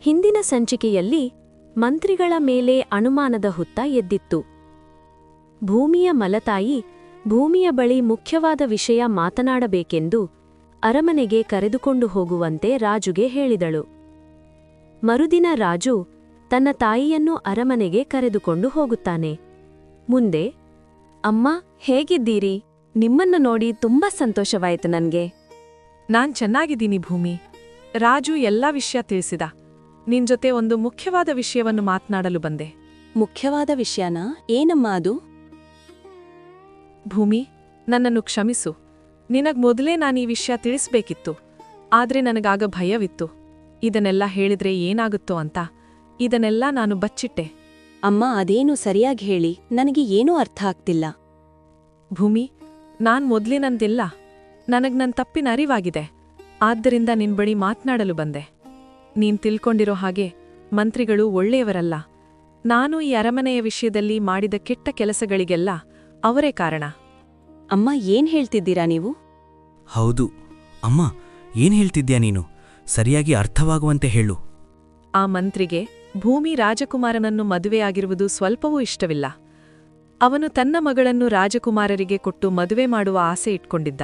ಹಿಂದಿನ ಸಂಚಿಕೆಯಲ್ಲಿ ಮಂತ್ರಿಗಳ ಮೇಲೆ ಅನುಮಾನದ ಹುತ್ತ ಎದ್ದಿತ್ತು. ಭೂಮಿಯ ಮಲತಾಯಿ ಭೂಮಿಯ ಬಳಿ ಮುಖ್ಯವಾದ ವಿಷಯ ಮಾತನಾಡಬೇಕೆಂದು ಅರಮನೆಗೆ ಕರೆದುಕೊಂಡು ಹೋಗುವಂತೆ ರಾಜುಗೆ ಹೇಳಿದಳು. ಮರುದಿನ ರಾಜು ತನ್ನ ತಾಯಿಯನ್ನು ಅರಮನೆಗೆ ಕರೆದುಕೊಂಡು ಹೋಗುತ್ತಾನೆ. ಮುಂದೆ, ಅಮ್ಮ, ಹೇಗಿದ್ದೀರಿ? ನಿಮ್ಮನ್ನು ನೋಡಿ ತುಂಬಾ ಸಂತೋಷವಾಯಿತು ನನ್ಗೆ. ನಾನ್ ಚೆನ್ನಾಗಿದ್ದೀನಿ ಭೂಮಿ. ರಾಜು ಎಲ್ಲಾ ವಿಷಯ ತಿಳಿಸಿದ. ನಿನ್ ಜೊತೆ ಒಂದು ಮುಖ್ಯವಾದ ವಿಷಯವನ್ನು ಮಾತನಾಡಲು ಬಂದೆ. ಮುಖ್ಯವಾದ ವಿಷಯನಾ? ಏನಮ್ಮ ಅದು? ಭೂಮಿ, ನನ್ನನ್ನು ಕ್ಷಮಿಸು. ನಿನಗ್ ಮೊದಲೇ ನಾನೀ ವಿಷಯ ತಿಳಿಸ್ಬೇಕಿತ್ತು. ಆದ್ರೆ ನನಗಾಗ ಭಯವಿತ್ತು. ಇದನ್ನೆಲ್ಲ ಹೇಳಿದ್ರೆ ಏನಾಗುತ್ತೋ ಅಂತ. ಇದನ್ನೆಲ್ಲ ನಾನು ಬಚ್ಚಿಟ್ಟೆ. ಅಮ್ಮ, ಅದೇನು ಸರಿಯಾಗಿ ಹೇಳಿ, ನನಗೆ ಏನೂ ಅರ್ಥ ಆಗ್ತಿಲ್ಲ. ಭೂಮಿ, ನಾನ್ ಮೊದ್ಲಿನಂದಿಲ್ಲ. ನನಗ್ ನನ್ ತಪ್ಪಿನ ಅರಿವಾಗಿದೆ. ಆದ್ದರಿಂದ ನಿನ್ ಬಳಿ ಮಾತ್ನಾಡಲು ಬಂದೆ. ನೀನ್ ತಿಳ್ಕೊಂಡಿರೋ ಹಾಗೆ ಮಂತ್ರಿಗಳು ಒಳ್ಳೆಯವರಲ್ಲ. ನಾನು ಈ ಅರಮನೆಯ ವಿಷಯದಲ್ಲಿ ಮಾಡಿದ ಕೆಟ್ಟ ಕೆಲಸಗಳಿಗೆಲ್ಲ ಅವರೇ ಕಾರಣ. ಅಮ್ಮ, ಏನ್ ಹೇಳ್ತಿದ್ದೀರಾ ನೀವು? ಹೌದು ಅಮ್ಮ, ಏನ್ ಹೇಳ್ತಿದ್ಯಾ ನೀನು? ಸರಿಯಾಗಿ ಅರ್ಥವಾಗುವಂತೆ ಹೇಳು. ಆ ಮಂತ್ರಿಗೆ ಭೂಮಿ ರಾಜಕುಮಾರನನ್ನು ಮದುವೆಯಾಗಿರುವುದು ಸ್ವಲ್ಪವೂ ಇಷ್ಟವಿಲ್ಲ. ಅವನು ತನ್ನ ಮಗಳನ್ನು ರಾಜಕುಮಾರರಿಗೆ ಕೊಟ್ಟು ಮದುವೆ ಮಾಡುವ ಆಸೆ ಇಟ್ಕೊಂಡಿದ್ದ.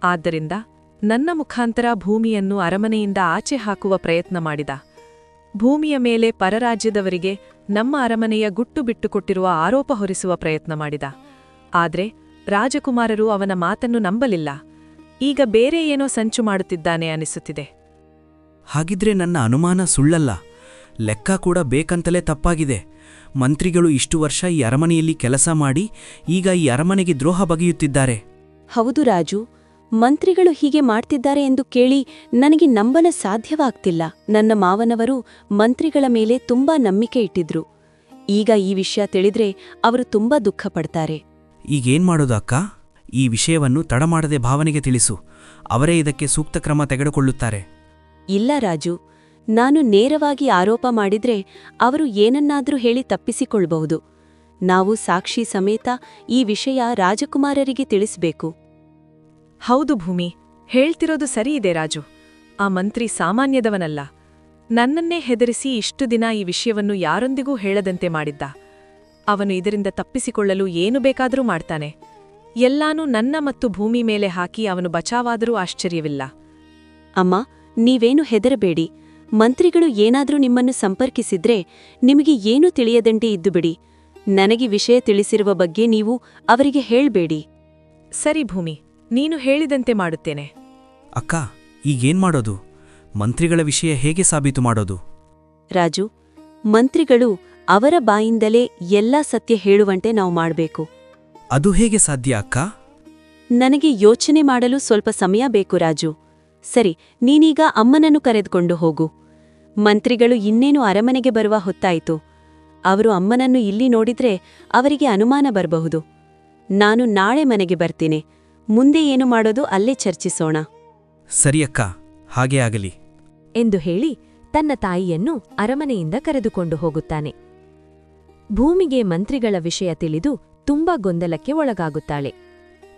ಆದ್ದರಿಂದ ನನ್ನ ಮುಖಾಂತರ ಭೂಮಿಯನ್ನು ಅರಮನೆಯಿಂದ ಆಚೆ ಹಾಕುವ ಪ್ರಯತ್ನ ಮಾಡಿದ. ಭೂಮಿಯ ಮೇಲೆ ಪರರಾಜ್ಯದವರಿಗೆ ನಮ್ಮ ಅರಮನೆಯ ಗುಟ್ಟು ಬಿಟ್ಟುಕೊಟ್ಟಿರುವ ಆರೋಪ ಹೊರಿಸುವ ಪ್ರಯತ್ನ ಮಾಡಿದ. ಆದ್ರೆ ರಾಜಕುಮಾರರು ಅವನ ಮಾತನ್ನು ನಂಬಲಿಲ್ಲ. ಈಗ ಬೇರೆ ಏನೋ ಸಂಚು ಮಾಡುತ್ತಿದ್ದಾನೆ ಅನಿಸುತ್ತಿದೆ. ಹಾಗಿದ್ರೆ ನನ್ನ ಅನುಮಾನ ಸುಳ್ಳಲ್ಲ. ಲೆಕ್ಕ ಕೂಡ ಬೇಕಂತಲೇ ತಪ್ಪಾಗಿದೆ. ಮಂತ್ರಿಗಳು ಇಷ್ಟು ವರ್ಷ ಈ ಅರಮನೆಯಲ್ಲಿ ಕೆಲಸ ಮಾಡಿ ಈಗ ಈ ಅರಮನೆಗೆ ದ್ರೋಹ ಬಗೆಯುತ್ತಿದ್ದಾರೆ. ಹೌದು ರಾಜು, ಮಂತ್ರಿಗಳು ಹೀಗೆ ಮಾಡ್ತಿದ್ದಾರೆ ಎಂದು ಕೇಳಿ ನನಗೆ ನಂಬನ ಸಾಧ್ಯವಾಗ್ತಿಲ್ಲ. ನನ್ನ ಮಾವನವರು ಮಂತ್ರಿಗಳ ಮೇಲೆ ತುಂಬಾ ನಂಬಿಕೆ ಇಟ್ಟಿದ್ರು. ಈಗ ಈ ವಿಷಯ ತಿಳಿದ್ರೆ ಅವರು ತುಂಬಾ ದುಃಖ ಪಡ್ತಾರೆ. ಈಗೇನ್ ಮಾಡೋದು ಅಕ್ಕ? ಈ ವಿಷಯವನ್ನು ತಡಮಾಡದೆ ಭಾವನೆಗೆ ತಿಳಿಸು. ಅವರೇ ಇದಕ್ಕೆ ಸೂಕ್ತ ಕ್ರಮ ತೆಗೆದುಕೊಳ್ಳುತ್ತಾರೆ. ಇಲ್ಲ ರಾಜು, ನಾನು ನೇರವಾಗಿ ಆರೋಪ ಮಾಡಿದ್ರೆ ಅವರು ಏನನ್ನಾದ್ರೂ ಹೇಳಿ ತಪ್ಪಿಸಿಕೊಳ್ಬಹುದು. ನಾವು ಸಾಕ್ಷಿ ಸಮೇತ ಈ ವಿಷಯ ರಾಜಕುಮಾರರಿಗೆ ತಿಳಿಸ್ಬೇಕು. ಹೌದು ಭೂಮಿ, ಹೇಳ್ತಿರೋದು ಸರಿಯಿದೆ ರಾಜು. ಆ ಮಂತ್ರಿ ಸಾಮಾನ್ಯದವನಲ್ಲ. ನನ್ನನ್ನೇ ಹೆದರಿಸಿ ಇಷ್ಟು ದಿನ ಈ ವಿಷಯವನ್ನು ಯಾರೊಂದಿಗೂ ಹೇಳದಂತೆ ಮಾಡಿದ್ದ. ಅವನು ಇದರಿಂದ ತಪ್ಪಿಸಿಕೊಳ್ಳಲು ಏನು ಬೇಕಾದರೂ ಮಾಡ್ತಾನೆ. ಎಲ್ಲಾನೂ ನನ್ನ ಮತ್ತು ಭೂಮಿ ಮೇಲೆ ಹಾಕಿ ಅವನು ಬಚಾವಾದರೂ ಆಶ್ಚರ್ಯವಿಲ್ಲ. ಅಮ್ಮ, ನೀವೇನು ಹೆದರಬೇಡಿ. ಮಂತ್ರಿಗಳು ಏನಾದ್ರೂ ನಿಮ್ಮನ್ನು ಸಂಪರ್ಕಿಸಿದ್ರೆ ನಿಮಗೆ ಏನೂ ತಿಳಿಯದಂತೆ ಇದ್ದುಬಿಡಿ. ನನಗೆ ವಿಷಯ ತಿಳಿಸಿರುವ ಬಗ್ಗೆ ನೀವು ಅವರಿಗೆ ಹೇಳ್ಬೇಡಿ. ಸರಿ ಭೂಮಿ, ನೀನು ಹೇಳಿದಂತೆ ಮಾಡುತ್ತೇನೆ. ಅಕ್ಕ, ಈಗೇನ್ ಮಾಡೋದು? ಮಂತ್ರಿಗಳ ವಿಷಯ ಹೇಗೆ ಸಾಬೀತು ಮಾಡೋದು? ರಾಜು, ಮಂತ್ರಿಗಳು ಅವರ ಬಾಯಿಂದಲೇ ಎಲ್ಲಾ ಸತ್ಯ ಹೇಳುವಂತೆ ನಾವು ಮಾಡಬೇಕು. ಅದು ಹೇಗೆ ಸಾಧ್ಯ ಅಕ್ಕ? ನನಗೆ ಯೋಚನೆ ಮಾಡಲು ಸ್ವಲ್ಪ ಸಮಯ ಬೇಕು ರಾಜು. ಸರಿ, ನೀನೀಗ ಅಮ್ಮನನ್ನು ಕರೆದುಕೊಂಡು ಹೋಗು. ಮಂತ್ರಿಗಳು ಇನ್ನೇನು ಅರಮನೆಗೆ ಬರುವ ಹೊತ್ತಾಯಿತು. ಅವರು ಅಮ್ಮನನ್ನು ಇಲ್ಲಿ ನೋಡಿದ್ರೆ ಅವರಿಗೆ ಅನುಮಾನ ಬರಬಹುದು. ನಾನು ನಾಳೆ ಮನೆಗೆ ಬರ್ತೀನಿ. ಮುಂದೆ ಏನು ಮಾಡೋದು ಅಲ್ಲೇ ಚರ್ಚಿಸೋಣ. ಸರಿಯಕ್ಕ, ಹಾಗೇ ಆಗಲಿ ಎಂದು ಹೇಳಿ ತನ್ನ ತಾಯಿಯನ್ನು ಅರಮನೆಯಿಂದ ಕರೆದುಕೊಂಡು ಹೋಗುತ್ತಾನೆ. ಭೂಮಿಗೆ ಮಂತ್ರಿಗಳ ವಿಷಯ ತಿಳಿದು ತುಂಬಾ ಗೊಂದಲಕ್ಕೆ ಒಳಗಾಗುತ್ತಾಳೆ.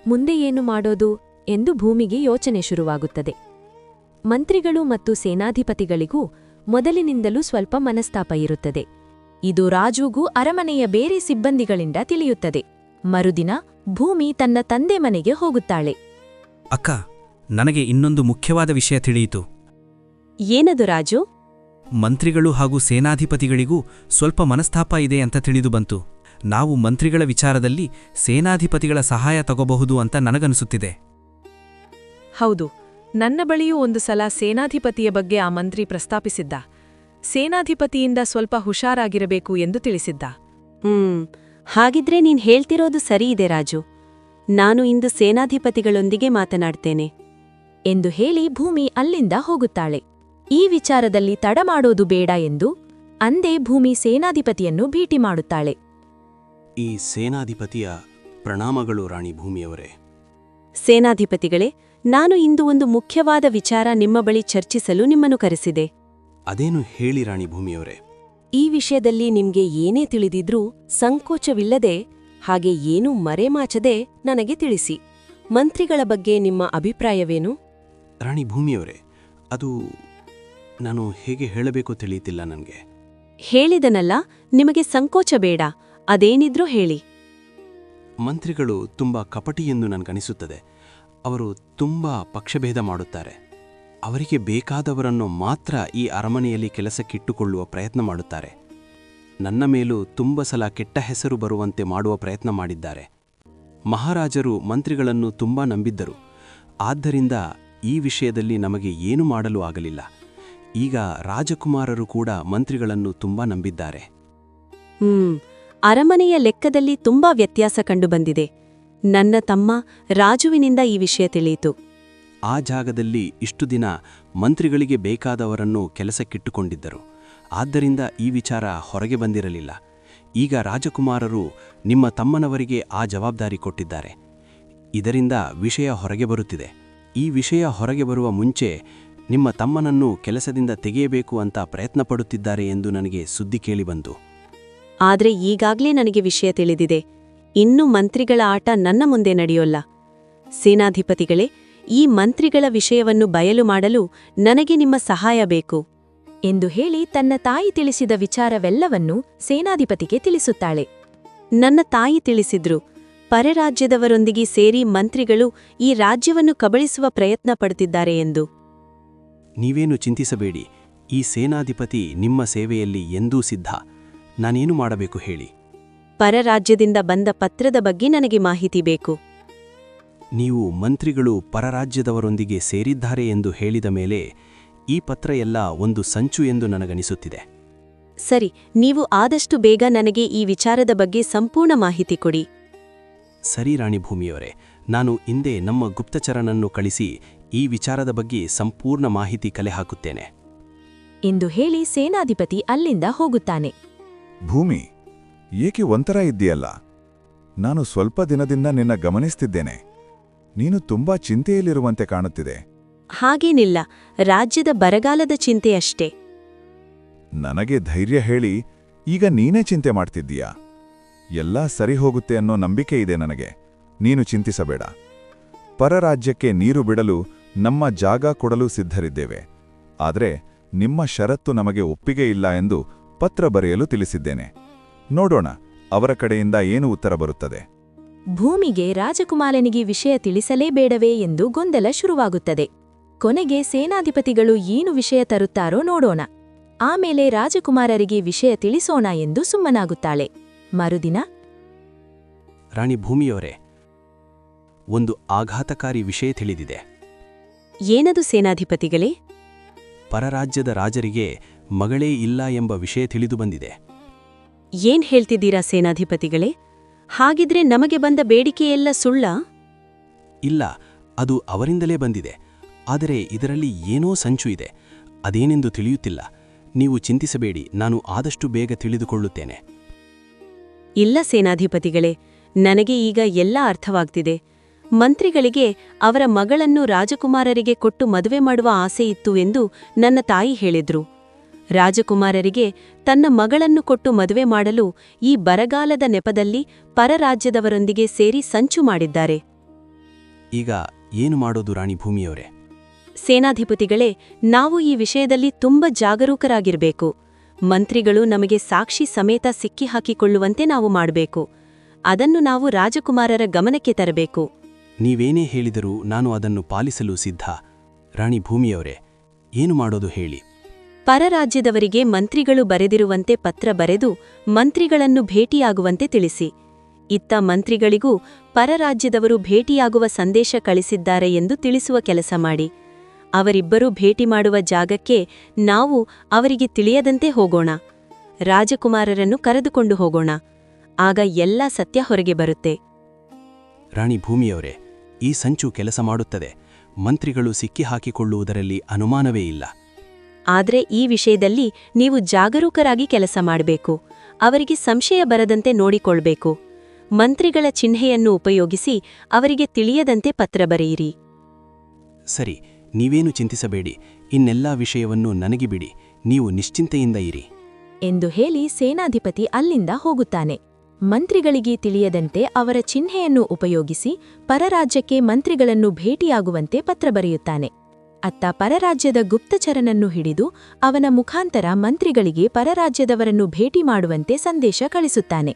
ಮುಂದೆ ಏನು ಮಾಡೋದು ಎಂದು ಭೂಮಿಗೆ ಯೋಚನೆ ಶುರುವಾಗುತ್ತದೆ. ಮಂತ್ರಿಗಳು ಮತ್ತು ಸೇನಾಧಿಪತಿಗಳಿಗೂ ಮೊದಲಿನಿಂದಲೂ ಸ್ವಲ್ಪ ಮನಸ್ತಾಪ ಇರುತ್ತದೆ. ಇದು ರಾಜುಗೂ ಅರಮನೆಯ ಬೇರೆ ಸಿಬ್ಬಂದಿಗಳಿಂದ ತಿಳಿಯುತ್ತದೆ. ಮರುದಿನ ಭೂಮಿ ತನ್ನ ತಂದೆ ಮನೆಗೆ ಹೋಗುತ್ತಾಳೆ. ಅಕ್ಕ, ನನಗೆ ಇನ್ನೊಂದು ಮುಖ್ಯವಾದ ವಿಷಯ ತಿಳಿಯಿತು. ಏನದು ರಾಜು? ಮಂತ್ರಿಗಳು ಹಾಗೂ ಸೇನಾಧಿಪತಿಗಳಿಗೂ ಸ್ವಲ್ಪ ಮನಸ್ತಾಪ ಇದೆ ಅಂತ ತಿಳಿದು ಬಂತು. ನಾವು ಮಂತ್ರಿಗಳ ವಿಚಾರದಲ್ಲಿ ಸೇನಾಧಿಪತಿಗಳ ಸಹಾಯ ತಗೋಬಹುದು ಅಂತ ನನಗನಿಸುತ್ತಿದೆ. ಹೌದು, ನನ್ನ ಬಳಿಯೂ ಒಂದು ಸಲ ಸೇನಾಧಿಪತಿಯ ಬಗ್ಗೆ ಆ ಮಂತ್ರಿ ಪ್ರಸ್ತಾಪಿಸಿದ್ದ. ಸೇನಾಧಿಪತಿಯಿಂದ ಸ್ವಲ್ಪ ಹುಷಾರಾಗಿರಬೇಕು ಎಂದು ತಿಳಿಸಿದ್ದ. ಹಾಗಿದ್ರೆ ನೀನ್ ಹೇಳ್ತಿರೋದು ಸರಿಯಿದೆ ರಾಜು. ನಾನು ಇಂದು ಸೇನಾಧಿಪತಿಗಳೊಂದಿಗೆ ಮಾತನಾಡ್ತೇನೆ ಎಂದು ಹೇಳಿ ಭೂಮಿ ಅಲ್ಲಿಂದ ಹೋಗುತ್ತಾಳೆ. ಈ ವಿಚಾರದಲ್ಲಿ ತಡ ಮಾಡೋದು ಬೇಡ ಎಂದು ಅಂದೇ ಭೂಮಿ ಸೇನಾಧಿಪತಿಯನ್ನು ಭೇಟಿ ಮಾಡುತ್ತಾಳೆ. ಈ ಸೇನಾಧಿಪತಿಯ ಪ್ರಣಾಮಗಳು ರಾಣಿ ಭೂಮಿಯವರೇ. ಸೇನಾಧಿಪತಿಗಳೇ, ನಾನು ಇಂದು ಒಂದು ಮುಖ್ಯವಾದ ವಿಚಾರ ನಿಮ್ಮ ಬಳಿ ಚರ್ಚಿಸಲು ನಿಮ್ಮನ್ನು ಕರೆಸಿದೆ. ಅದೇನು ಹೇಳಿ ರಾಣಿ ಭೂಮಿಯವರೇ. ಈ ವಿಷಯದಲ್ಲಿ ನಿಮ್ಗೆ ಏನೇ ತಿಳಿದಿದ್ರೂ ಸಂಕೋಚವಿಲ್ಲದೆ, ಹಾಗೆ ಏನೂ ಮರೆಮಾಚದೆ ನನಗೆ ತಿಳಿಸಿ. ಮಂತ್ರಿಗಳ ಬಗ್ಗೆ ನಿಮ್ಮ ಅಭಿಪ್ರಾಯವೇನು? ರಾಣಿ ಭೂಮಿಯವರೇ, ಅದು ನಾನು ಹೇಗೆ ಹೇಳಬೇಕು ತಿಳಿಯುತ್ತಿಲ್ಲ ನನಗೆ. ಹೇಳಿದನಲ್ಲ, ನಿಮಗೆ ಸಂಕೋಚ ಬೇಡ, ಅದೇನಿದ್ರೂ ಹೇಳಿ. ಮಂತ್ರಿಗಳು ತುಂಬ ಕಪಟಿ ಎಂದು ನನಗನಿಸುತ್ತದೆ. ಅವರು ತುಂಬ ಪಕ್ಷಭೇದ ಮಾಡುತ್ತಾರೆ. ಅವರಿಗೆ ಬೇಕಾದವರನ್ನು ಮಾತ್ರ ಈ ಅರಮನೆಯಲ್ಲಿ ಕೆಲಸಕ್ಕಿಟ್ಟುಕೊಳ್ಳುವ ಪ್ರಯತ್ನ ಮಾಡುತ್ತಾರೆ. ನನ್ನ ಮೇಲೂ ತುಂಬ ಸಲ ಕೆಟ್ಟ ಹೆಸರು ಬರುವಂತೆ ಮಾಡುವ ಪ್ರಯತ್ನ ಮಾಡಿದ್ದಾರೆ. ಮಹಾರಾಜರು ಮಂತ್ರಿಗಳನ್ನು ತುಂಬ ನಂಬಿದ್ದರು. ಆದ್ದರಿಂದ ಈ ವಿಷಯದಲ್ಲಿ ನಮಗೆ ಏನು ಮಾಡಲು ಆಗಲಿಲ್ಲ. ಈಗ ರಾಜಕುಮಾರರು ಕೂಡ ಮಂತ್ರಿಗಳನ್ನು ತುಂಬ ನಂಬಿದ್ದಾರೆ. ಅರಮನೆಯ ಲೆಕ್ಕದಲ್ಲಿ ತುಂಬಾ ವ್ಯತ್ಯಾಸ ಕಂಡುಬಂದಿದೆ. ನನ್ನ ತಮ್ಮ ರಾಜುವಿನಿಂದ ಈ ವಿಷಯ ತಿಳಿಯಿತು. ಆ ಜಾಗದಲ್ಲಿ ಇಷ್ಟು ದಿನ ಮಂತ್ರಿಗಳಿಗೆ ಬೇಕಾದವರನ್ನು ಕೆಲಸಕ್ಕಿಟ್ಟುಕೊಂಡಿದ್ದರು. ಆದ್ದರಿಂದ ಈ ವಿಚಾರ ಹೊರಗೆ ಬಂದಿರಲಿಲ್ಲ. ಈಗ ರಾಜಕುಮಾರರು ನಿಮ್ಮ ತಮ್ಮನವರಿಗೆ ಆ ಜವಾಬ್ದಾರಿ ಕೊಟ್ಟಿದ್ದಾರೆ. ಇದರಿಂದ ವಿಷಯ ಹೊರಗೆ ಬರುತ್ತಿದೆ. ಈ ವಿಷಯ ಹೊರಗೆ ಬರುವ ಮುಂಚೆ ನಿಮ್ಮ ತಮ್ಮನನ್ನು ಕೆಲಸದಿಂದ ತೆಗೆಯಬೇಕು ಅಂತ ಪ್ರಯತ್ನ ಪಡುತ್ತಿದ್ದಾರೆ ಎಂದು ನನಗೆ ಸುದ್ದಿ ಕೇಳಿಬಂತು. ಆದ್ರೆ ಈಗಾಗ್ಲೇ ನನಗೆ ವಿಷಯ ತಿಳಿದಿದೆ. ಇನ್ನು ಮಂತ್ರಿಗಳ ಆಟ ನನ್ನ ಮುಂದೆ ನಡೆಯೋಲ್ಲ. ಸೇನಾಧಿಪತಿಗಳೇ, ಈ ಮಂತ್ರಿಗಳ ವಿಷಯವನ್ನು ಬಯಲು ಮಾಡಲು ನನಗೆ ನಿಮ್ಮ ಸಹಾಯ ಬೇಕು ಎಂದು ಹೇಳಿ ತನ್ನ ತಾಯಿ ತಿಳಿಸಿದ ವಿಚಾರವೆಲ್ಲವನ್ನೂ ಸೇನಾಧಿಪತಿಗೆ ತಿಳಿಸುತ್ತಾಳೆ. ನನ್ನ ತಾಯಿ ತಿಳಿಸಿದ್ರು, ಪರರಾಜ್ಯದವರೊಂದಿಗೆ ಸೇರಿ ಮಂತ್ರಿಗಳು ಈ ರಾಜ್ಯವನ್ನು ಕಬಳಿಸುವ ಪ್ರಯತ್ನ ಪಡುತ್ತಿದ್ದಾರೆ ಎಂದು. ನೀವೇನು ಚಿಂತಿಸಬೇಡಿ. ಈ ಸೇನಾಧಿಪತಿ ನಿಮ್ಮ ಸೇವೆಯಲ್ಲಿ ಎಂದೂ ಸಿದ್ಧ. ನಾನೇನು ಮಾಡಬೇಕು ಹೇಳಿ. ಪರರಾಜ್ಯದಿಂದ ಬಂದ ಪತ್ರದ ಬಗ್ಗೆ ನನಗೆ ಮಾಹಿತಿ ಬೇಕು. ನೀವು ಮಂತ್ರಿಗಳು ಪರರಾಜ್ಯದವರೊಂದಿಗೆ ಸೇರಿದ್ದಾರೆ ಎಂದು ಹೇಳಿದ ಮೇಲೆ ಈ ಪತ್ರ ಎಲ್ಲ ಒಂದು ಸಂಚು ಎಂದು ನನಗನಿಸುತ್ತಿದೆ. ಸರಿ, ನೀವು ಆದಷ್ಟು ಬೇಗ ನನಗೆ ಈ ವಿಚಾರದ ಬಗ್ಗೆ ಸಂಪೂರ್ಣ ಮಾಹಿತಿ ಕೊಡಿ. ಸರಿ ರಾಣಿ ಭೂಮಿಯವರೇ, ನಾನು ಹಿಂದೆ ನಮ್ಮ ಗುಪ್ತಚರನನ್ನು ಕಳಿಸಿ ಈ ವಿಚಾರದ ಬಗ್ಗೆ ಸಂಪೂರ್ಣ ಮಾಹಿತಿ ಕಲೆ ಹಾಕುತ್ತೇನೆ ಎಂದು ಹೇಳಿ ಸೇನಾಧಿಪತಿ ಅಲ್ಲಿಂದ ಹೋಗುತ್ತಾನೆ. ಭೂಮಿ, ಏಕೆ ಒಂಥರ ಇದ್ದೀಯಲ್ಲ? ನಾನು ಸ್ವಲ್ಪ ದಿನದಿಂದ ನಿನ್ನ ಗಮನಿಸ್ತಿದ್ದೇನೆ. ನೀನು ತುಂಬಾ ಚಿಂತೆಯಲ್ಲಿರುವಂತೆ ಕಾಣುತ್ತಿದೆ. ಹಾಗೇನಿಲ್ಲ, ರಾಜ್ಯದ ಬರಗಾಲದ ಚಿಂತೆಯಷ್ಟೇ. ನನಗೆ ಧೈರ್ಯ ಹೇಳಿ ಈಗ ನೀನೇ ಚಿಂತೆ ಮಾಡ್ತಿದ್ದೀಯಾ? ಎಲ್ಲ ಸರಿ ಹೋಗುತ್ತೆ ಅನ್ನೋ ನಂಬಿಕೆ ಇದೆ ನನಗೆ. ನೀನು ಚಿಂತಿಸಬೇಡ. ಪರರಾಜ್ಯಕ್ಕೆ ನೀರು ಬಿಡಲು ನಮ್ಮ ಜಾಗ ಕೊಡಲು ಸಿದ್ಧರಿದ್ದೇವೆ. ಆದರೆ ನಿಮ್ಮ ಷರತ್ತು ನಮಗೆ ಒಪ್ಪಿಗೆ ಇಲ್ಲ ಎಂದು ಪತ್ರ ಬರೆಯಲು ತಿಳಿಸಿದ್ದೇನೆ. ನೋಡೋಣ ಅವರ ಕಡೆಯಿಂದ ಏನು ಉತ್ತರ ಬರುತ್ತದೆ. ಭೂಮಿಗೆ ರಾಜಕುಮಾರನಿಗೆ ವಿಷಯ ತಿಳಿಸಲೇಬೇಡವೇ ಎಂದು ಗೊಂದಲ ಶುರುವಾಗುತ್ತದೆ. ಕೊನೆಗೆ ಸೇನಾಧಿಪತಿಗಳು ಏನು ವಿಷಯ ತರುತ್ತಾರೋ ನೋಡೋಣ. ಆಮೇಲೆ ರಾಜಕುಮಾರರಿಗೆ ವಿಷಯ ತಿಳಿಸೋಣ ಎಂದು ಸುಮ್ಮನಾಗುತ್ತಾಳೆ. ಮರುದಿನ, ರಾಣಿ ಭೂಮಿಯವರೇ, ಒಂದು ಆಘಾತಕಾರಿ ವಿಷಯ ತಿಳಿದಿದೆ. ಏನದು ಸೇನಾಧಿಪತಿಗಳೇ? ಪರರಾಜ್ಯದ ರಾಜರಿಗೆ ಮಗಳೇ ಇಲ್ಲ ಎಂಬ ವಿಷಯ ತಿಳಿದು ಬಂದಿದೆ. ಏನ್ ಹೇಳ್ತಿದ್ದೀರಾ ಸೇನಾಧಿಪತಿಗಳೇ? ಹಾಗಿದ್ರೆ ನಮಗೆ ಬಂದ ಬೇಡಿಕೆಯೆಲ್ಲ ಸುಳ್ಳ? ಇಲ್ಲ, ಅದು ಅವರಿಂದಲೇ ಬಂದಿದೆ. ಆದರೆ ಇದರಲ್ಲಿ ಏನೋ ಸಂಚು ಇದೆ. ಅದೇನೆಂದು ತಿಳಿಯುತ್ತಿಲ್ಲ. ನೀವು ಚಿಂತಿಸಬೇಡಿ, ನಾನು ಆದಷ್ಟು ಬೇಗ ತಿಳಿದುಕೊಳ್ಳುತ್ತೇನೆ. ಇಲ್ಲ ಸೇನಾಧಿಪತಿಗಳೇ, ನನಗೆ ಈಗ ಎಲ್ಲ ಅರ್ಥವಾಗ್ತಿದೆ. ಮಂತ್ರಿಗಳಿಗೆ ಅವರ ಮಗಳನ್ನು ರಾಜಕುಮಾರರಿಗೆ ಕೊಟ್ಟು ಮದುವೆ ಮಾಡುವ ಆಸೆ ಇತ್ತು ಎಂದು ನನ್ನ ತಾಯಿ ಹೇಳಿದ್ರು. ರಾಜಕುಮಾರರಿಗೆ ತನ್ನ ಮಗಳನ್ನು ಕೊಟ್ಟು ಮದುವೆ ಮಾಡಲು ಈ ಬರಗಾಲದ ನೆಪದಲ್ಲಿ ಪರರಾಜ್ಯದವರೊಂದಿಗೆ ಸೇರಿ ಸಂಚು ಮಾಡಿದ್ದಾರೆ. ಈಗ ಏನು ಮಾಡೋದು ರಾಣಿ ಭೂಮಿಯವರೇ? ಸೇನಾಧಿಪತಿಗಳೇ, ನಾವು ಈ ವಿಷಯದಲ್ಲಿ ತುಂಬ ಜಾಗರೂಕರಾಗಿರಬೇಕು. ಮಂತ್ರಿಗಳು ನಮಗೆ ಸಾಕ್ಷಿ ಸಮೇತ ಸಿಕ್ಕಿಹಾಕಿಕೊಳ್ಳುವಂತೆ ನಾವು ಮಾಡಬೇಕು. ಅದನ್ನು ನಾವು ರಾಜಕುಮಾರರ ಗಮನಕ್ಕೆ ತರಬೇಕು. ನೀವೇನೇ ಹೇಳಿದರೂ ನಾನು ಅದನ್ನು ಪಾಲಿಸಲು ಸಿದ್ಧ. ರಾಣಿ ಭೂಮಿಯವರೇ, ಏನು ಮಾಡೋದು ಹೇಳಿ. ಪರರಾಜ್ಯದವರಿಗೆ ಮಂತ್ರಿಗಳು ಬರೆದಿರುವಂತೆ ಪತ್ರ ಬರೆದು ಮಂತ್ರಿಗಳನ್ನು ಭೇಟಿಯಾಗುವಂತೆ ತಿಳಿಸಿ. ಇತ್ತ ಮಂತ್ರಿಗಳಿಗೂ ಪರರಾಜ್ಯದವರು ಭೇಟಿಯಾಗುವ ಸಂದೇಶ ಕಳಿಸಿದ್ದಾರೆ ಎಂದು ತಿಳಿಸುವ ಕೆಲಸ ಮಾಡಿ. ಅವರಿಬ್ಬರೂ ಭೇಟಿ ಮಾಡುವ ಜಾಗಕ್ಕೆ ನಾವು ಅವರಿಗೆ ತಿಳಿಯದಂತೆ ಹೋಗೋಣ. ರಾಜಕುಮಾರರನ್ನು ಕರೆದುಕೊಂಡು ಹೋಗೋಣ. ಆಗ ಎಲ್ಲ ಸತ್ಯ ಹೊರಗೆ ಬರುತ್ತೆ. ರಾಣಿ ಭೂಮಿಯವರೇ, ಈ ಸಂಚು ಕೆಲಸ ಮಾಡುತ್ತದೆ. ಮಂತ್ರಿಗಳು ಸಿಕ್ಕಿಹಾಕಿಕೊಳ್ಳುವುದರಲ್ಲಿ ಅನುಮಾನವೇ ಇಲ್ಲ. ಆದ್ರೆ ಈ ವಿಷಯದಲ್ಲಿ ನೀವು ಜಾಗರೂಕರಾಗಿ ಕೆಲಸ ಮಾಡಬೇಕು. ಅವರಿಗೆ ಸಂಶಯ ಬರದಂತೆ ನೋಡಿಕೊಳ್ಬೇಕು. ಮಂತ್ರಿಗಳ ಚಿಹ್ನೆಯನ್ನು ಉಪಯೋಗಿಸಿ ಅವರಿಗೆ ತಿಳಿಯದಂತೆ ಪತ್ರ ಬರೆಯಿರಿ. ಸರಿ, ನೀವೇನು ಚಿಂತಿಸಬೇಡಿ. ಇನ್ನೆಲ್ಲಾ ವಿಷಯವನ್ನು ನನಗೆ ಬಿಡಿ. ನೀವು ನಿಶ್ಚಿಂತೆಯಿಂದ ಇರಿ ಎಂದು ಹೇಳಿ ಸೇನಾಧಿಪತಿ ಅಲ್ಲಿಂದ ಹೋಗುತ್ತಾನೆ. ಮಂತ್ರಿಗಳಿಗೆ ತಿಳಿಯದಂತೆ ಅವರ ಚಿಹ್ನೆಯನ್ನು ಉಪಯೋಗಿಸಿ ಪರರಾಜ್ಯಕ್ಕೆ ಮಂತ್ರಿಗಳನ್ನು ಭೇಟಿಯಾಗುವಂತೆ ಪತ್ರ ಬರೆಯುತ್ತಾನೆ. ಅತ್ತ ಪರರಾಜ್ಯದ ಗುಪ್ತಚರನನ್ನು ಹಿಡಿದು ಅವನ ಮುಖಾಂತರ ಮಂತ್ರಿಗಳಿಗೆ ಪರರಾಜ್ಯದವರನ್ನು ಭೇಟಿ ಮಾಡುವಂತೆ ಸಂದೇಶ ಕಳಿಸುತ್ತಾನೆ.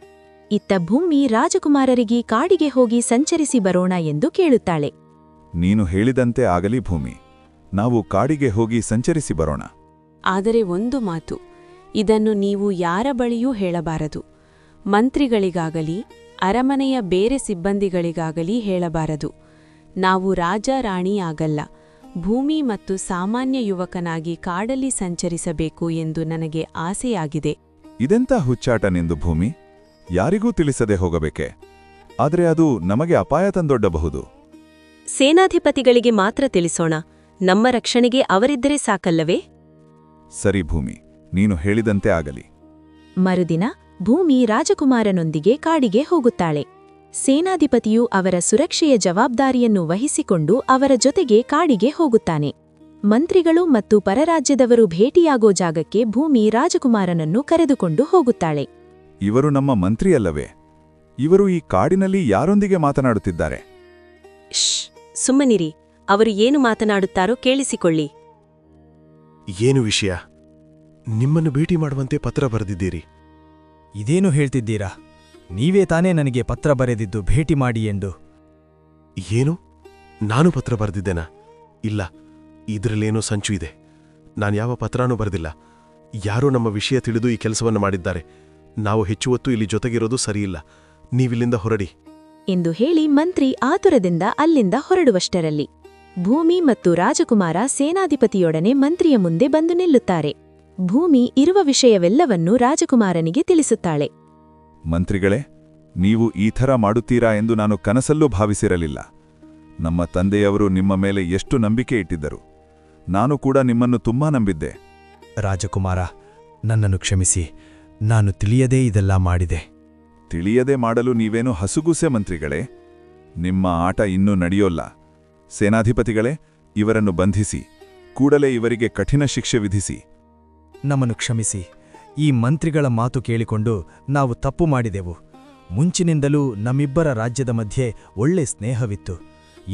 ಇತ್ತ ಭೂಮಿ ರಾಜಕುಮಾರರಿಗೆ ಕಾಡಿಗೆ ಹೋಗಿ ಸಂಚರಿಸಿ ಬರೋಣ ಎಂದು ಕೇಳುತ್ತಾಳೆ. ನೀನು ಹೇಳಿದಂತೆ ಆಗಲಿ ಭೂಮಿ, ನಾವು ಕಾಡಿಗೆ ಹೋಗಿ ಸಂಚರಿಸಿ ಬರೋಣ. ಆದರೆ ಒಂದು ಮಾತು, ಇದನ್ನು ನೀವು ಯಾರ ಬಳಿಯೂ ಹೇಳಬಾರದು. ಮಂತ್ರಿಗಳಿಗಾಗಲಿ ಅರಮನೆಯ ಬೇರೆ ಸಿಬ್ಬಂದಿಗಳಿಗಾಗಲಿ ಹೇಳಬಾರದು. ನಾವು ರಾಜ ರಾಣಿ ಆಗಲ್ಲ, ಭೂಮಿ ಮತ್ತು ಸಾಮಾನ್ಯ ಯುವಕನಾಗಿ ಕಾಡಲ್ಲಿ ಸಂಚರಿಸಬೇಕು ಎಂದು ನನಗೆ ಆಸೆಯಾಗಿದೆ. ಇದೆಂಥ ಹುಚ್ಚಾಟ ನಿಂದು ಭೂಮಿ, ಯಾರಿಗೂ ತಿಳಿಸದೆ ಹೋಗಬೇಕೆ? ಆದರೆ ಅದು ನಮಗೆ ಅಪಾಯ ತಂದೊಡ್ಡಬಹುದು. ಸೇನಾಧಿಪತಿಗಳಿಗೆ ಮಾತ್ರ ತಿಳಿಸೋಣ, ನಮ್ಮ ರಕ್ಷಣೆಗೆ ಅವರಿದ್ದರೆ ಸಾಕಲ್ಲವೇ? ಸರಿ ಭೂಮಿ, ನೀನು ಹೇಳಿದಂತೆ ಆಗಲಿ. ಮರುದಿನ ಭೂಮಿ ರಾಜಕುಮಾರನೊಂದಿಗೆ ಕಾಡಿಗೆ ಹೋಗುತ್ತಾಳೆ. ಸೇನಾಧಿಪತಿಯು ಅವರ ಸುರಕ್ಷೆಯ ಜವಾಬ್ದಾರಿಯನ್ನು ವಹಿಸಿಕೊಂಡು ಅವರ ಜೊತೆಗೆ ಕಾಡಿಗೆ ಹೋಗುತ್ತಾನೆ. ಮಂತ್ರಿಗಳು ಮತ್ತು ಪರರಾಜ್ಯದವರು ಭೇಟಿಯಾಗೋ ಜಾಗಕ್ಕೆ ಭೂಮಿ ರಾಜಕುಮಾರನನ್ನು ಕರೆದುಕೊಂಡು ಹೋಗುತ್ತಾಳೆ. ಇವರು ನಮ್ಮ ಮಂತ್ರಿಯಲ್ಲವೇ? ಇವರು ಈ ಕಾಡಿನಲ್ಲಿ ಯಾರೊಂದಿಗೆ ಮಾತನಾಡುತ್ತಿದ್ದಾರೆ? ಸುಮ್ಮನಿರಿ, ಅವರು ಏನು ಮಾತನಾಡುತ್ತಾರೋ ಕೇಳಿಸಿಕೊಳ್ಳಿ. ಏನು ವಿಷಯ? ನಿಮ್ಮನ್ನು ಭೇಟಿ ಮಾಡುವಂತೆ ಪತ್ರ ಬರೆದಿದ್ದೀರಿ. ಇದೇನು ಹೇಳ್ತಿದ್ದೀರಾ? ನೀವೇ ತಾನೇ ನನಗೆ ಪತ್ರ ಬರೆದಿದ್ದು ಭೇಟಿ ಮಾಡಿ ಎಂದು. ಏನು? ನಾನು ಪತ್ರ ಬರೆದಿದ್ದೇನಾ? ಇಲ್ಲ, ಇದರಲ್ಲೇನೋ ಸಂಚು ಇದೆ. ನಾನ್ಯಾವ ಪತ್ರಾನೂ ಬರೆದಿಲ್ಲ. ಯಾರೋ ನಮ್ಮ ವಿಷಯ ತಿಳಿದು ಈ ಕೆಲಸವನ್ನು ಮಾಡಿದ್ದಾರೆ. ನಾವು ಹೆಚ್ಚು ಹೊತ್ತು ಇಲ್ಲಿ ಜೊತೆಗಿರೋದು ಸರಿಯಿಲ್ಲ. ನೀವಿಲ್ಲಿಂದ ಹೊರಡಿ ಎಂದು ಹೇಳಿ ಮಂತ್ರಿ ಆತುರದಿಂದ ಅಲ್ಲಿಂದ ಹೊರಡುವಷ್ಟರಲ್ಲಿ ಭೂಮಿ ಮತ್ತು ರಾಜಕುಮಾರ ಸೇನಾಧಿಪತಿಯೊಡನೆ ಮಂತ್ರಿಯ ಮುಂದೆ ಬಂದು ನಿಲ್ಲುತ್ತಾರೆ. ಭೂಮಿ ಇರುವ ವಿಷಯವೆಲ್ಲವನ್ನೂ ರಾಜಕುಮಾರನಿಗೆ ತಿಳಿಸುತ್ತಾಳೆ. ಮಂತ್ರಿಗಳೇ, ನೀವು ಈ ಥರ ಮಾಡುತ್ತೀರಾ ಎಂದು ನಾನು ಕನಸಲ್ಲೂ ಭಾವಿಸಿರಲಿಲ್ಲ. ನಮ್ಮ ತಂದೆಯವರು ನಿಮ್ಮ ಮೇಲೆ ಎಷ್ಟು ನಂಬಿಕೆ ಇಟ್ಟಿದ್ದರು. ನಾನು ಕೂಡ ನಿಮ್ಮನ್ನು ತುಂಬಾ ನಂಬಿದ್ದೆ. ರಾಜಕುಮಾರ, ನನ್ನನ್ನು ಕ್ಷಮಿಸಿ, ನಾನು ತಿಳಿಯದೇ ಇದೆಲ್ಲ ಮಾಡಿದೆ. ತಿಳಿಯದೆ ಮಾಡಲು ನೀವೇನು ಹಸುಗೂಸೆ ಮಂತ್ರಿಗಳೇ? ನಿಮ್ಮ ಆಟ ಇನ್ನೂ ನಡೆಯೋಲ್ಲ. ಸೇನಾಧಿಪತಿಗಳೇ, ಇವರನ್ನು ಬಂಧಿಸಿ, ಕೂಡಲೇ ಇವರಿಗೆ ಕಠಿಣ ಶಿಕ್ಷೆ ವಿಧಿಸಿ. ನಮ್ಮನ್ನು ಕ್ಷಮಿಸಿ. ಈ ಮಂತ್ರಿಗಳ ಮಾತು ಕೇಳಿಕೊಂಡು ನಾವು ತಪ್ಪು ಮಾಡಿದೆವು. ಮುಂಚಿನಿಂದಲೂ ನಮ್ಮಿಬ್ಬರ ರಾಜ್ಯದ ಮಧ್ಯೆ ಒಳ್ಳೆ ಸ್ನೇಹವಿತ್ತು.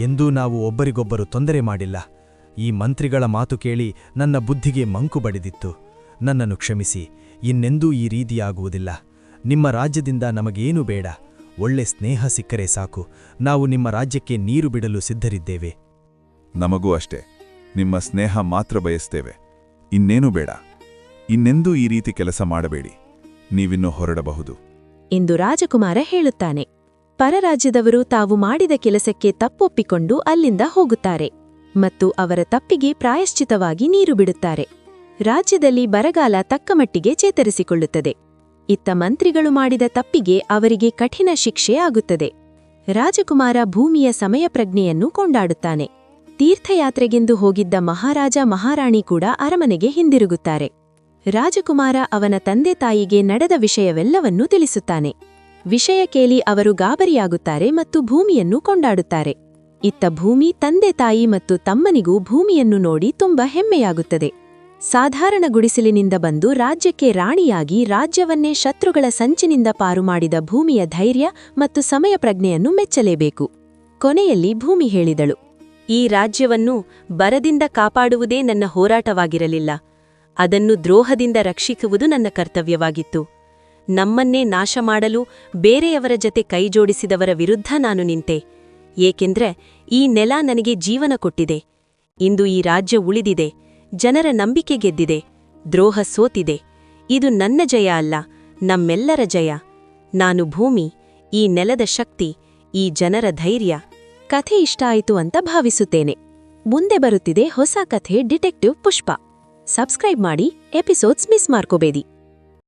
ಎಂದೂ ನಾವು ಒಬ್ಬರಿಗೊಬ್ಬರು ತೊಂದರೆ ಮಾಡಿಲ್ಲ. ಈ ಮಂತ್ರಿಗಳ ಮಾತು ಕೇಳಿ ನನ್ನ ಬುದ್ಧಿಗೆ ಮಂಕು ಬಡಿದಿತ್ತು. ನನ್ನನ್ನು ಕ್ಷಮಿಸಿ. ಇನ್ನೆಂದೂ ಈ ರೀತಿಯಾಗುವುದಿಲ್ಲ. ನಿಮ್ಮ ರಾಜ್ಯದಿಂದ ನಮಗೇನೂ ಬೇಡ. ಒಳ್ಳೆ ಸ್ನೇಹ ಸಿಕ್ಕರೆ ಸಾಕು. ನಾವು ನಿಮ್ಮ ರಾಜ್ಯಕ್ಕೆ ನೀರು ಬಿಡಲು ಸಿದ್ಧರಿದ್ದೇವೆ. ನಮಗೂ ಅಷ್ಟೇ. ನಿಮ್ಮ ಸ್ನೇಹ ಮಾತ್ರ ಬಯಸ್ತೇವೆ. ಇನ್ನೇನೂ ಬೇಡ. ಇನ್ನೆಂದೂ ಈ ರೀತಿ ಕೆಲಸ ಮಾಡಬೇಡಿ. ನೀವಿನ್ನೂ ಹೊರಡಬಹುದು ಎಂದು ರಾಜಕುಮಾರ ಹೇಳುತ್ತಾನೆ. ಪರರಾಜ್ಯದವರು ತಾವು ಮಾಡಿದ ಕೆಲಸಕ್ಕೆ ತಪ್ಪೊಪ್ಪಿಕೊಂಡು ಅಲ್ಲಿಂದ ಹೋಗುತ್ತಾರೆ ಮತ್ತು ಅವರ ತಪ್ಪಿಗೆ ಪ್ರಾಯಶ್ಚಿತವಾಗಿ ನೀರು ಬಿಡುತ್ತಾರೆ. ರಾಜ್ಯದಲ್ಲಿ ಬರಗಾಲ ತಕ್ಕಮಟ್ಟಿಗೆ ಚೇತರಿಸಿಕೊಳ್ಳುತ್ತದೆ. ಇತ್ತ ಮಂತ್ರಿಗಳು ಮಾಡಿದ ತಪ್ಪಿಗೆ ಅವರಿಗೆ ಕಠಿಣ ಶಿಕ್ಷೆ ಆಗುತ್ತದೆ. ರಾಜಕುಮಾರ ಭೂಮಿಯ ಸಮಯ ಪ್ರಜ್ಞೆಯನ್ನು ಕೊಂಡಾಡುತ್ತಾನೆ. ತೀರ್ಥಯಾತ್ರೆಗೆಂದು ಹೋಗಿದ್ದ ಮಹಾರಾಜ ಮಹಾರಾಣಿ ಕೂಡ ಅರಮನೆಗೆ ಹಿಂದಿರುಗುತ್ತಾರೆ. ರಾಜಕುಮಾರ ಅವನ ತಂದೆ ತಾಯಿಗೆ ನಡೆದ ವಿಷಯವೆಲ್ಲವನ್ನೂ ತಿಳಿಸುತ್ತಾನೆ. ವಿಷಯ ಕೇಳಿ ಅವರು ಗಾಬರಿಯಾಗುತ್ತಾರೆ ಮತ್ತು ಭೂಮಿಯನ್ನು ಕೊಂಡಾಡುತ್ತಾರೆ. ಇತ್ತ ಭೂಮಿ ತಂದೆ ತಾಯಿ ಮತ್ತು ತಮ್ಮನಿಗೂ ಭೂಮಿಯನ್ನು ನೋಡಿ ತುಂಬಾ ಹೆಮ್ಮೆಯಾಗುತ್ತದೆ. ಸಾಧಾರಣ ಗುಡಿಸಲಿನಿಂದ ಬಂದು ರಾಜ್ಯಕ್ಕೆ ರಾಣಿಯಾಗಿ ರಾಜ್ಯವನ್ನೇ ಶತ್ರುಗಳ ಸಂಚಿನಿಂದ ಪಾರು ಮಾಡಿದ ಭೂಮಿಯ ಧೈರ್ಯ ಮತ್ತು ಸಮಯ ಪ್ರಜ್ಞೆಯನ್ನು ಮೆಚ್ಚಲೇಬೇಕು. ಕೊನೆಯಲ್ಲಿ ಭೂಮಿ ಹೇಳಿದಳು, ಈ ರಾಜ್ಯವನ್ನು ಬರದಿಂದ ಕಾಪಾಡುವುದೇ ನನ್ನ ಹೋರಾಟವಾಗಿರಲಿಲ್ಲ. ಅದನ್ನು ದ್ರೋಹದಿಂದ ರಕ್ಷಿಸುವುದು ನನ್ನ ಕರ್ತವ್ಯವಾಗಿತ್ತು. ನಮ್ಮನ್ನೇ ನಾಶ ಮಾಡಲು ಬೇರೆಯವರ ಜತೆ ಕೈಜೋಡಿಸಿದವರ ವಿರುದ್ಧ ನಾನು ನಿಂತೆ. ಏಕೆಂದ್ರೆ ಈ ನೆಲ ನನಗೆ ಜೀವನ ಕೊಟ್ಟಿದೆ. ಇಂದು ಈ ರಾಜ್ಯ ಉಳಿದಿದೆ. ಜನರ ನಂಬಿಕೆ ಗೆದ್ದಿದೆ. ದ್ರೋಹ ಸೋತಿದೆ. ಇದು ನನ್ನ ಜಯ ಅಲ್ಲ, ನಮ್ಮೆಲ್ಲರ ಜಯ. ನಾನು ಭೂಮಿ, ಈ ನೆಲದ ಶಕ್ತಿ, ಈ ಜನರ ಧೈರ್ಯ. ಕಥೆ ಇಷ್ಟ ಆಯಿತು ಅಂತ ಭಾವಿಸುತ್ತೇನೆ. ಮುಂದೆ ಬರುತ್ತಿದೆ ಹೊಸ ಕಥೆ ಡಿಟೆಕ್ಟಿವ್ ಪುಷ್ಪ. ಸಬ್ಸ್ಕ್ರೈಬ್ ಮಾಡಿ, ಎಪಿಸೋಡ್ಸ್ ಮಿಸ್ ಮಾಡ್ಕೋಬೇಡಿ.